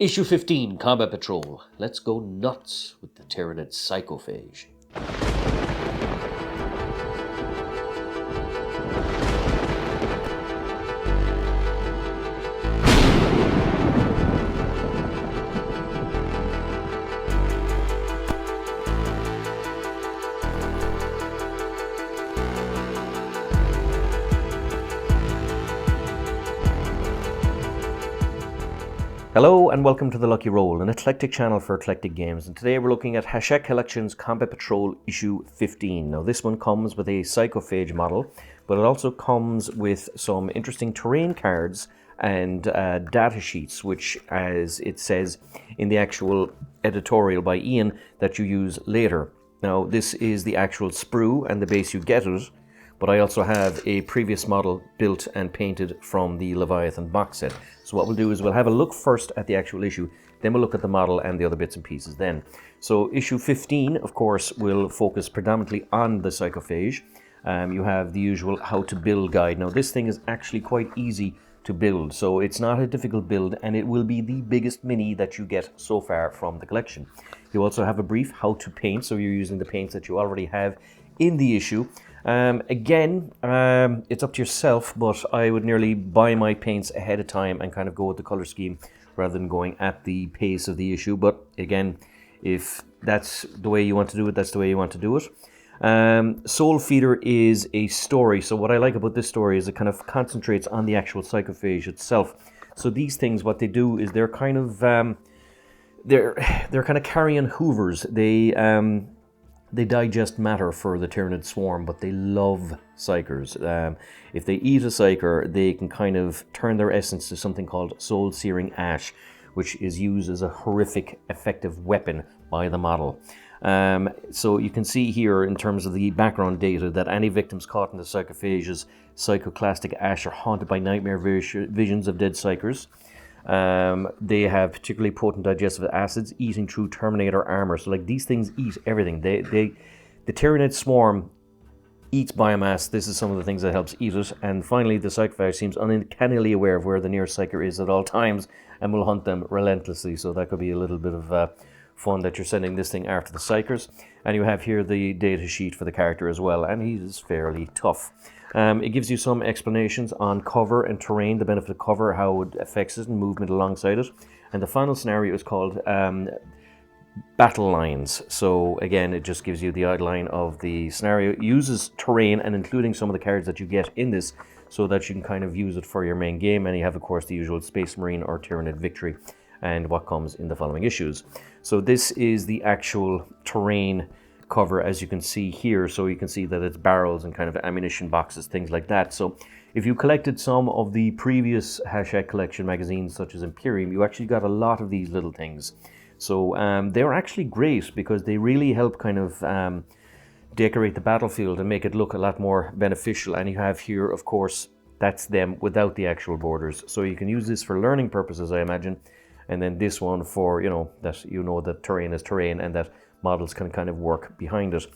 Issue 15, Combat Patrol. Let's go nuts with the Tyranid Psychophage. Hello and welcome to The Lucky Roll, an eclectic channel for eclectic games, and today we're looking at Hachette Collection's Combat Patrol issue 15. Now this one comes with a Psychophage model, but it also comes with some interesting terrain cards and data sheets, which, as it says in the actual editorial by Ian, that you use later. Now this is the actual sprue and the base you get it, but I also have a previous model built and painted from the Leviathan box set. So what we'll do is we'll have a look first at the actual issue, then we'll look at the model and the other bits and pieces then. So issue 15, of course, will focus predominantly on the Psychophage. You have the usual how to build guide. Now this thing is actually quite easy to build, so it's not a difficult build, and it will be the biggest mini that you get so far from the collection. You also have a brief how to paint, so you're using the paints that you already have in the issue. It's up to yourself, but I would nearly buy my paints ahead of time and kind of go with the color scheme rather than going at the pace of the issue. But again, if that's the way you want to do it, that's the way you want to do it. Soul Feeder is a story, so what I like about this story is it kind of concentrates on the actual Psychophage itself. So these things, what they do is they're kind of they're kind of carrion hoovers. They digest matter for the Tyranid swarm, but they love psychers. If they eat a psyker, they can kind of turn their essence to something called soul-searing ash, which is used as a horrific, effective weapon by the model. So you can see here, in terms of the background data, that any victims caught in the Psychophage's psychoclastic ash are haunted by nightmare visions of dead psychers. They have particularly potent digestive acids, eating through Terminator armor. So like these things eat everything. The Tyranid swarm eats biomass. This is some of the things that helps eat it. And finally, the Psychophage seems uncannily aware of where the nearest psyker is at all times and will hunt them relentlessly. So that could be a little bit of fun that you're sending this thing after the psychers. And you have here the data sheet for the character as well, and he's fairly tough. It gives you some explanations on cover and terrain, the benefit of cover, how it affects it, and movement alongside it. And the final scenario is called Battle Lines. So again, it just gives you the outline of the scenario. It uses terrain and including some of the cards that you get in this, so that you can kind of use it for your main game. And you have, of course, the usual Space Marine or Tyranid victory and what comes in the following issues. So this is the actual terrain cover, as you can see here. So you can see that it's barrels and kind of ammunition boxes, things like that. So if you collected some of the previous Hachette collection magazines, such as Imperium, you actually got a lot of these little things. So they're actually great because they really help kind of decorate the battlefield and make it look a lot more beneficial. And you have here, of course, that's them without the actual borders. So you can use this for learning purposes, I imagine. And then this one for, that terrain is terrain and that models can kind of work behind it.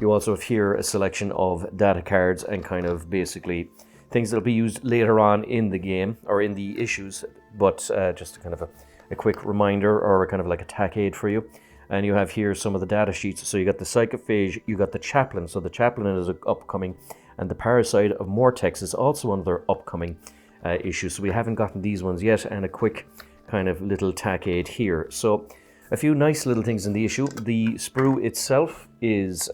You also have here a selection of data cards and kind of basically things that will be used later on in the game or in the issues, but just kind of a quick reminder or kind of like a tack aid for you. And you have here some of the data sheets. So you got the Psychophage, you got the Chaplain. So the Chaplain is upcoming, and the Parasite of Mortex is also another upcoming issue. So we haven't gotten these ones yet, and a quick kind of little tack aid here. So a few nice little things in the issue. The sprue itself is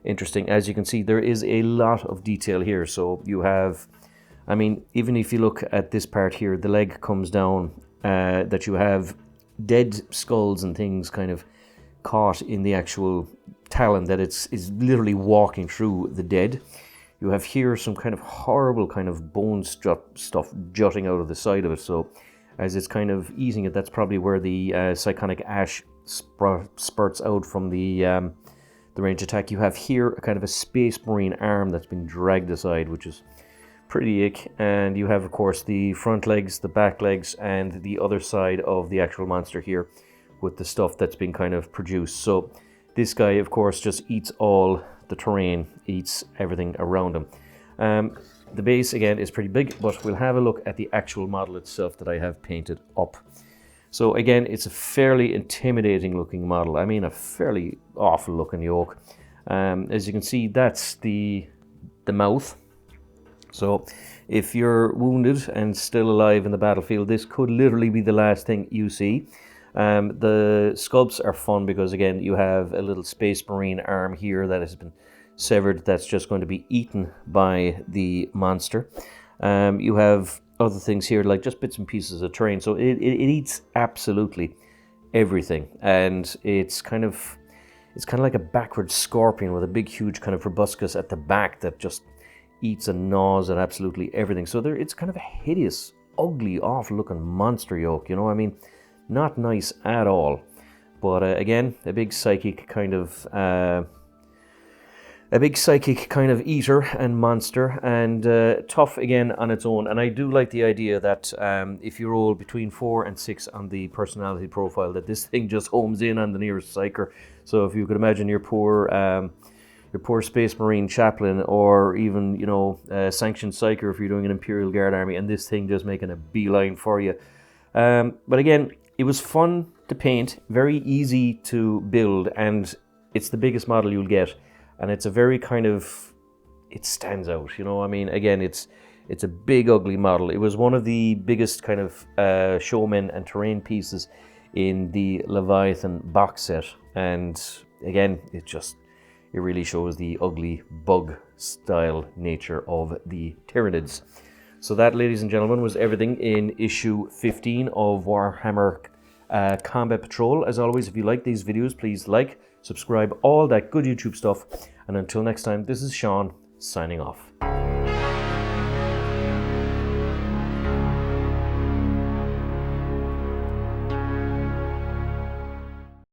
interesting. As you can see, there is a lot of detail here. So you have, even if you look at this part here, the leg comes down, that you have dead skulls and things kind of caught in the actual talon, that is literally walking through the dead. You have here some kind of horrible kind of bone stuff jutting out of the side of it. So as it's kind of eating it, that's probably where the psychonic ash spurts out from the range attack. You have here a kind of a Space Marine arm that's been dragged aside, which is pretty ick. And you have, of course, the front legs, the back legs, and the other side of the actual monster here with the stuff that's been kind of produced. So this guy, of course, just eats all the terrain, eats everything around him. The base, again, is pretty big, but we'll have a look at the actual model itself that I have painted up. So again, it's a fairly intimidating looking model. I mean, a fairly awful looking yoke. As you can see, that's the mouth. So if you're wounded and still alive in the battlefield, this could literally be the last thing you see. The sculpts are fun because, again, you have a little Space Marine arm here that has been severed. That's just going to be eaten by the monster. You have other things here, like just bits and pieces of terrain. So it eats absolutely everything. And it's kind of like a backward scorpion with a big, huge kind of proboscis at the back that just eats and gnaws at absolutely everything. So it's kind of a hideous, ugly, awful-looking monster yoke, you know? I mean, not nice at all. But again, a big psychic kind of eater and monster, and tough again on its own. And I do like the idea that if you roll between 4 and 6 on the personality profile, that this thing just homes in on the nearest psyker. So if you could imagine your poor Space Marine chaplain, or even, you know, sanctioned psyker if you're doing an Imperial Guard army, and this thing just making a beeline for you. But again, it was fun to paint, very easy to build, and it's the biggest model you'll get. And it's a very kind of, it stands out, you know. I mean, again, it's a big, ugly model. It was one of the biggest kind of showmen and terrain pieces in the Leviathan box set. And again, it really shows the ugly bug style nature of the Tyranids. So that, ladies and gentlemen, was everything in issue 15 of Warhammer Combat Patrol. As always, if you like these videos, please like, subscribe, all that good YouTube stuff. And until next time, this is Sean, signing off.